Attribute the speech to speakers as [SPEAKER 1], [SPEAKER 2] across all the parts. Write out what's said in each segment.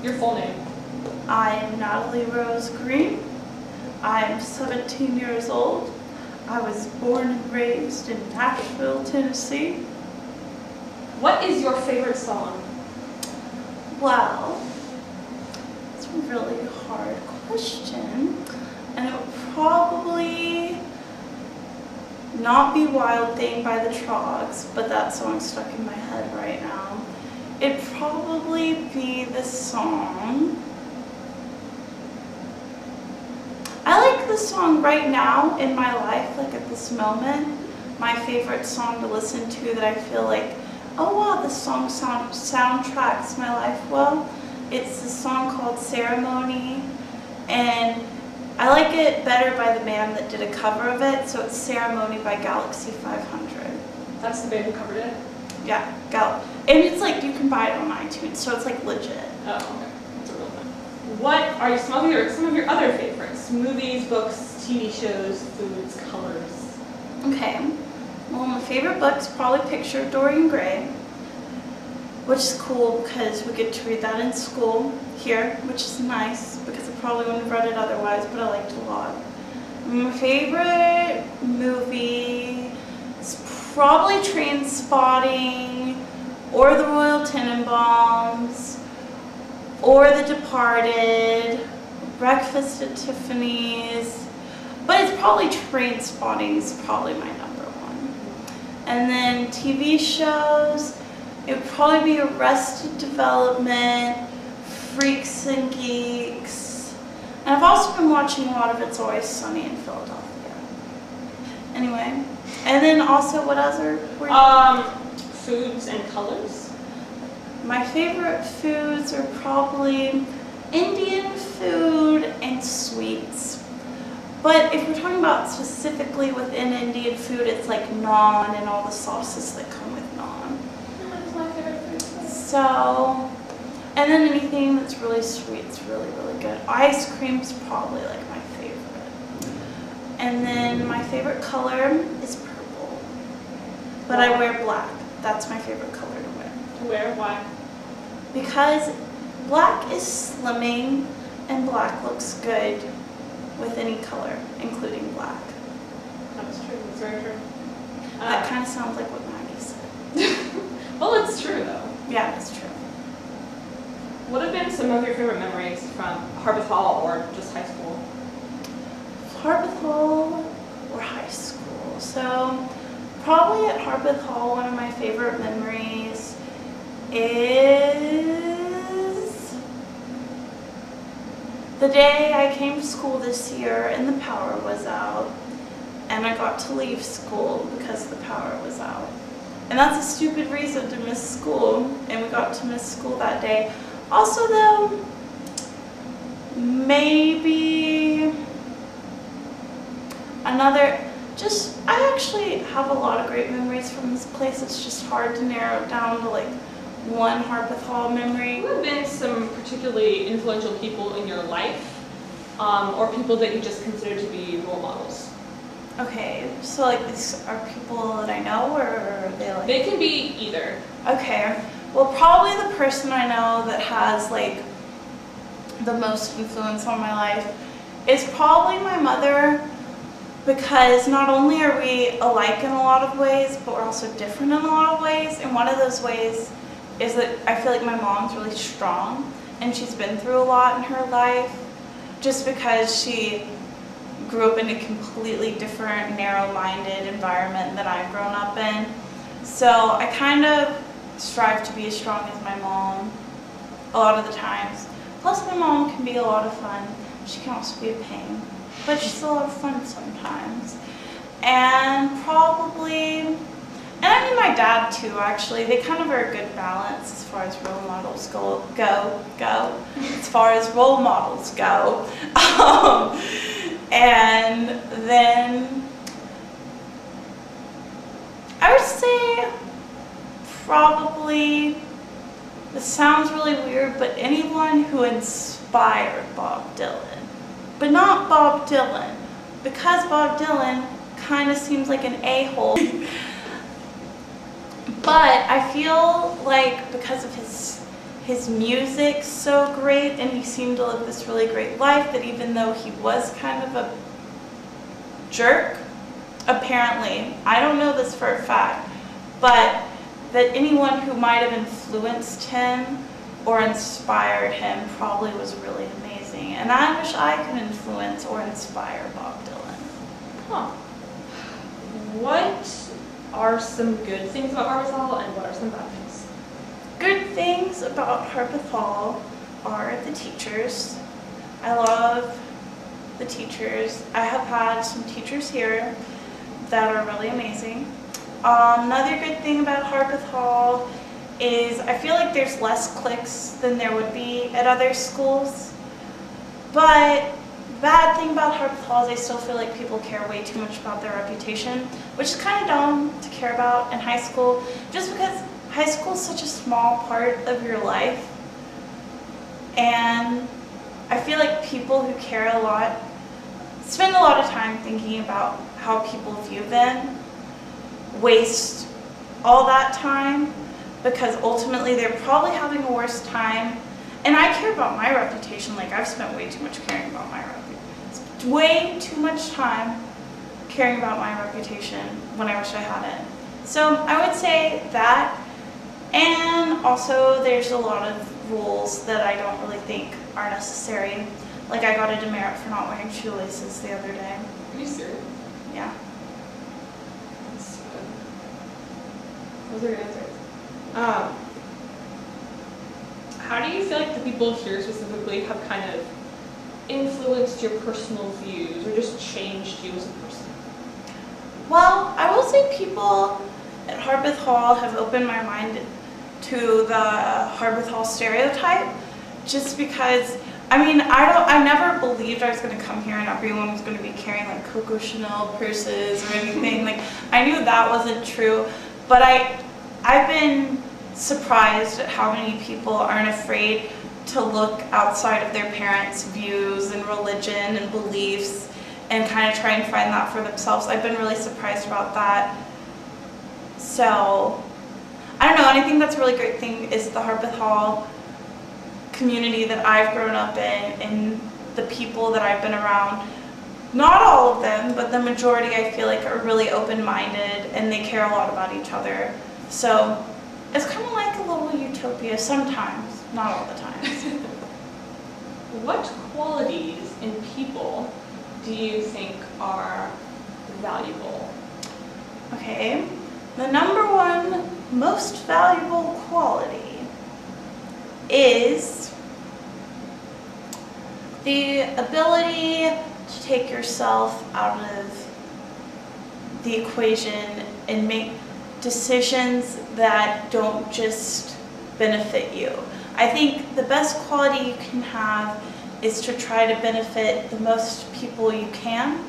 [SPEAKER 1] Your full name.
[SPEAKER 2] I am Natalie Rose Green. I am 17 years old. I was born and raised in Nashville, Tennessee.
[SPEAKER 1] What is your favorite song?
[SPEAKER 2] Well, it's a really hard question, and it would probably not be Wild Thing by the Trogs, but that song's stuck in my head right now. It'd probably be this song. I like this song right now in my life, like at this moment. My favorite song to listen to that I feel like, oh wow, this song soundtracks my life well. It's the song called Ceremony, and I like it better by the band that did a cover of it, so it's Ceremony by Galaxy 500.
[SPEAKER 1] That's the band who covered it?
[SPEAKER 2] Yeah, and it's like, you can buy it on iTunes, so it's like legit.
[SPEAKER 1] Oh, okay. That's a real thing. What are some of your other favorites? Movies, books, TV shows, foods, colors?
[SPEAKER 2] Okay, well, my favorite book's probably Picture of Dorian Gray, which is cool because we get to read that in school here, which is nice because I probably wouldn't have read it otherwise, but I liked it a lot. My favorite movie is probably Trainspotting, or The Royal Tenenbaums, or The Departed, Breakfast at Tiffany's, but it's probably Trainspotting is probably my number one. And then TV shows, it would probably be Arrested Development, Freaks and Geeks, and I've also been watching a lot of It's Always Sunny in Philadelphia. Anyway, and then also what other were you?
[SPEAKER 1] Foods and colors?
[SPEAKER 2] My favorite foods are probably Indian food and sweets. But if we're talking about specifically within Indian food, it's like naan and all the sauces that come with naan.
[SPEAKER 1] That's my favorite food.
[SPEAKER 2] So, and then anything that's really sweet is really, really good. Ice cream's probably like my favorite. And then my favorite color is purple. But I wear black. That's my favorite color to wear.
[SPEAKER 1] To wear? Why?
[SPEAKER 2] Because black is slimming and black looks good with any color, including black.
[SPEAKER 1] That's true. That's very true.
[SPEAKER 2] That kind of sounds like what Maggie said.
[SPEAKER 1] Well, it's true though.
[SPEAKER 2] Yeah, it's true.
[SPEAKER 1] What have been some of your favorite memories from Harpeth Hall or just high school?
[SPEAKER 2] Harpeth Hall or high school. So probably at Harpeth Hall, one of my favorite memories is the day I came to school this year and the power was out, and I got to leave school because the power was out. And that's a stupid reason to miss school, and we got to miss school that day. Also though, maybe another, I actually have a lot of great memories from this place. It's just hard to narrow it down to like one Harpeth Hall memory.
[SPEAKER 1] Who have been some particularly influential people in your life, or people that you just consider to be role models?
[SPEAKER 2] Okay, so like these are people that I know, or are they like?
[SPEAKER 1] They can be either.
[SPEAKER 2] Okay, well probably the person I know that has like the most influence on my life is probably my mother, because not only are we alike in a lot of ways, but we're also different in a lot of ways, and one of those ways is that I feel like my mom's really strong, and she's been through a lot in her life, just because she grew up in a completely different, narrow-minded environment than I've grown up in. So I kind of strive to be as strong as my mom a lot of the times. Plus my mom can be a lot of fun. She can also be a pain, but she's a lot of fun sometimes. And probably, and I mean my dad too actually, they kind of are a good balance as far as role models go. As far as role models go. And then I would say probably, this sounds really weird, but anyone who inspired Bob Dylan. But not Bob Dylan, because Bob Dylan kind of seems like an a-hole. But I feel like because of his his music's so great, and he seemed to live this really great life, that even though he was kind of a jerk, apparently, I don't know this for a fact, but that anyone who might have influenced him or inspired him probably was really amazing. And I wish I could influence or inspire Bob Dylan.
[SPEAKER 1] Huh. What are some good things about Harpeth Hall and what are some bad things?
[SPEAKER 2] Good things about Harpeth Hall are the teachers. I love the teachers. I have had some teachers here that are really amazing. Another good thing about Harpeth Hall is I feel like there's less cliques than there would be at other schools. But the bad thing about Harpeth Hall is I still feel like people care way too much about their reputation, which is kind of dumb to care about in high school, just because high school is such a small part of your life. And I feel like people who care a lot spend a lot of time thinking about how people view them, waste all that time, because ultimately they're probably having a worse time. And I care about my reputation. Like, I've spent way too much caring about my reputation. Way too much time caring about my reputation when I wish I hadn't. So I would say that. And also there's a lot of rules that I don't really think are necessary. Like, I got a demerit for not wearing shoelaces the other day.
[SPEAKER 1] Are you serious?
[SPEAKER 2] Yeah.
[SPEAKER 1] That's good. Those are good answers. How do you feel like the people here specifically have kind of influenced your personal views or just changed you as a person?
[SPEAKER 2] Well, I will say people at Harpeth Hall have opened my mind to the Harpeth Hall stereotype, just because, I mean, I never believed I was going to come here and everyone was going to be carrying like Coco Chanel purses or anything. Like, I knew that wasn't true, but I've been surprised at how many people aren't afraid to look outside of their parents' views and religion and beliefs and kind of try and find that for themselves. I've been really surprised about that. So, I don't know, and I think that's a really great thing is the Harpeth Hall community that I've grown up in and the people that I've been around. Not all of them, but the majority I feel like are really open-minded and they care a lot about each other. So it's kind of like a little utopia sometimes, not all the time.
[SPEAKER 1] What qualities in people do you think are valuable?
[SPEAKER 2] Okay, the number one most valuable quality is the ability to take yourself out of the equation and make decisions that don't just benefit you. I think the best quality you can have is to try to benefit the most people you can.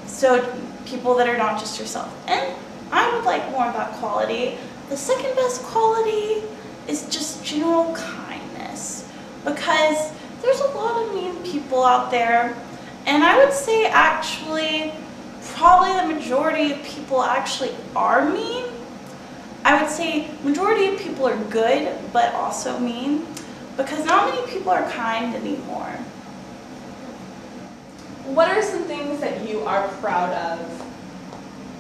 [SPEAKER 2] So people that are not just yourself. And I would like more of that quality. The second best quality is just general kindness, because there's a lot of mean people out there, and I would say actually probably the majority of people actually are mean. I would say majority of people are good but also mean, because not many people are kind anymore.
[SPEAKER 1] What are some things that you are proud of,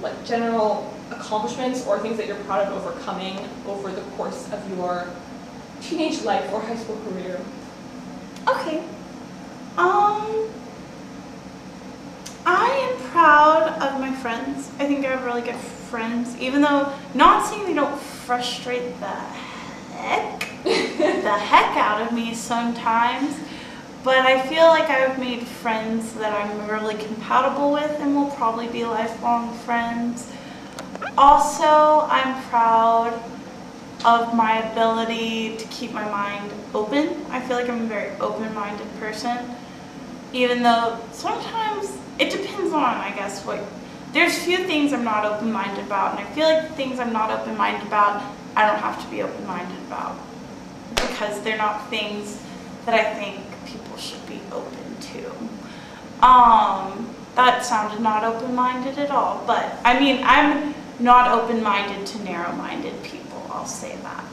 [SPEAKER 1] like general accomplishments or things that you're proud of overcoming over the course of your teenage life or high school career?
[SPEAKER 2] Okay. I am proud of my friends. I think I have really good friends, even though not saying they don't frustrate the heck out of me sometimes. But I feel like I've made friends that I'm really compatible with and will probably be lifelong friends. Also, I'm proud of my ability to keep my mind open. I feel like I'm a very open-minded person, even though sometimes it depends on, I guess, there's few things I'm not open-minded about, and I feel like the things I'm not open-minded about, I don't have to be open-minded about, because they're not things that I think people should be open to. That sounded not open-minded at all, but I mean, I'm not open-minded to narrow-minded people, I'll say that.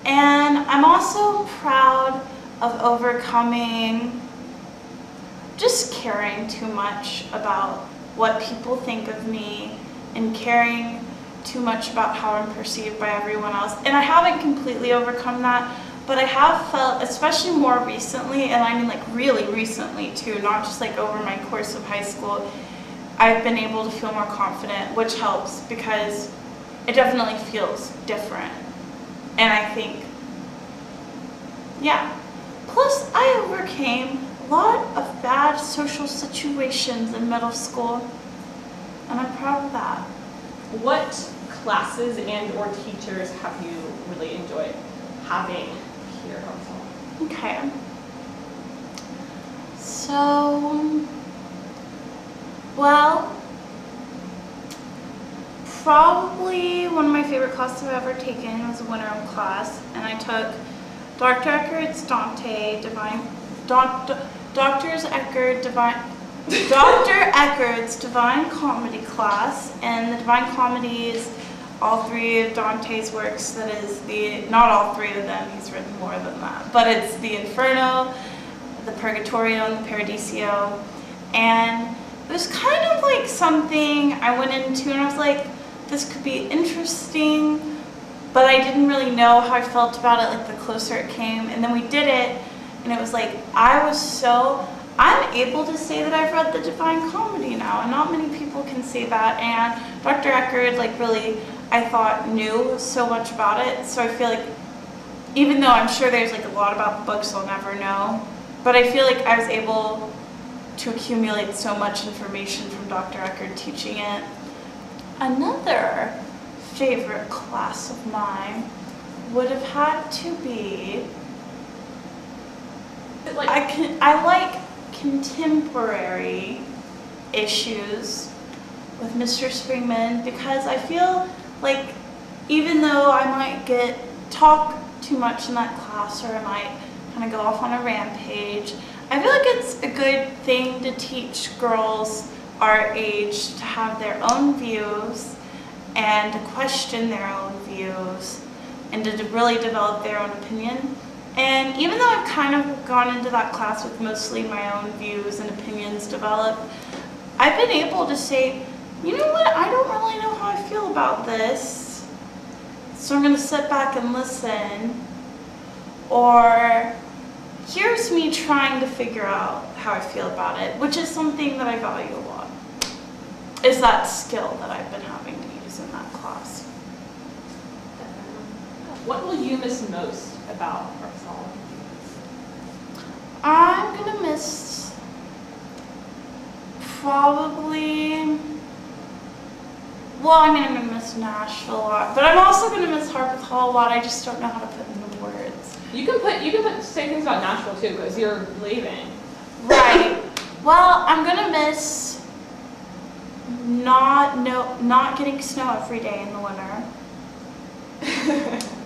[SPEAKER 2] And I'm also proud of overcoming just caring too much about what people think of me and caring too much about how I'm perceived by everyone else. And I haven't completely overcome that, but I have felt, especially more recently, and I mean like really recently too, not just like over my course of high school, I've been able to feel more confident, which helps because it definitely feels different. And I think, yeah. Plus, I overcame a lot of bad social situations in middle school, and I'm proud of that.
[SPEAKER 1] What classes and or teachers have you really enjoyed having here at Harpeth Hall?
[SPEAKER 2] Okay. So, well, probably one of my favorite classes I've ever taken was a winter class, and I took Dr. Eckerd's Dr. Eckerd's Divine Comedy class, and the Divine Comedy is all three of Dante's works. That is not all three of them, he's written more than that, but it's the Inferno, the Purgatorio, and the Paradiso. And it was kind of like something I went into and I was like, this could be interesting, but I didn't really know how I felt about it like the closer it came. And then we did it, and it was like, I'm able to say that I've read the Divine Comedy now, and not many people can say that. And Dr. Eckerd, like, really, I thought knew so much about it. So I feel like, even though I'm sure there's like a lot about the books I'll never know, but I feel like I was able to accumulate so much information from Dr. Eckerd teaching it. Another favorite class of mine would have had to be, I like contemporary issues with Mr. Springman, because I feel like even though I might talk too much in that class, or I might kind of go off on a rampage, I feel like it's a good thing to teach girls our age to have their own views and to question their own views and to really develop their own opinion. And even though I've kind of gone into that class with mostly my own views and opinions developed, I've been able to say, you know what, I don't really know how I feel about this, so I'm going to sit back and listen. Or here's me trying to figure out how I feel about it, which is something that I value a lot, is that skill that I've been having to use in that class.
[SPEAKER 1] What will you miss most about Harpeth Hall?
[SPEAKER 2] I'm gonna miss probably, well, I mean, I'm gonna miss Nashville a lot, but I'm also gonna miss Harpeth Hall a lot. I just don't know how to put into words.
[SPEAKER 1] You can say things about Nashville too, because you're leaving.
[SPEAKER 2] Right. Well, I'm gonna miss not getting snow every day in the winter.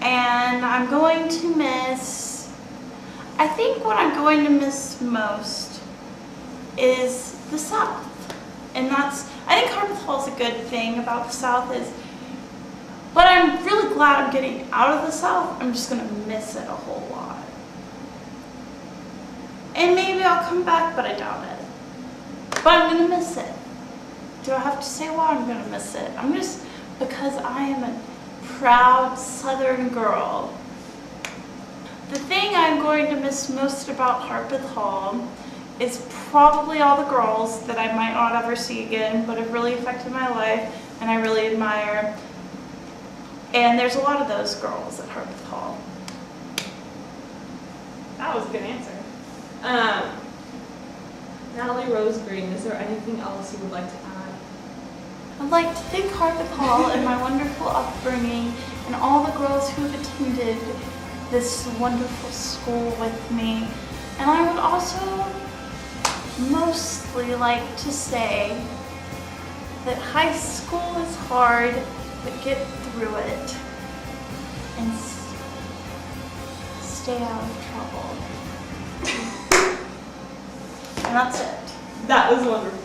[SPEAKER 2] And I'm going to miss, I think what I'm going to miss most is the South. And I think Harpeth Hall is a good thing about the South is, but I'm really glad I'm getting out of the South. I'm just going to miss it a whole lot. And maybe I'll come back, but I doubt it. But I'm going to miss it. Do I have to say why I'm going to miss it? Because I am a proud Southern girl. The thing I'm going to miss most about Harpeth Hall is probably all the girls that I might not ever see again, but have really affected my life and I really admire. And there's a lot of those girls at Harpeth Hall.
[SPEAKER 1] That was a good answer. Natalie Rose Green, is there anything else you would like to add?
[SPEAKER 2] I'd like to thank Harpeth Hall and my wonderful upbringing and all the girls who have attended this wonderful school with me. And I would also mostly like to say that high school is hard, but get through it and stay out of trouble. And that's it.
[SPEAKER 1] That was wonderful.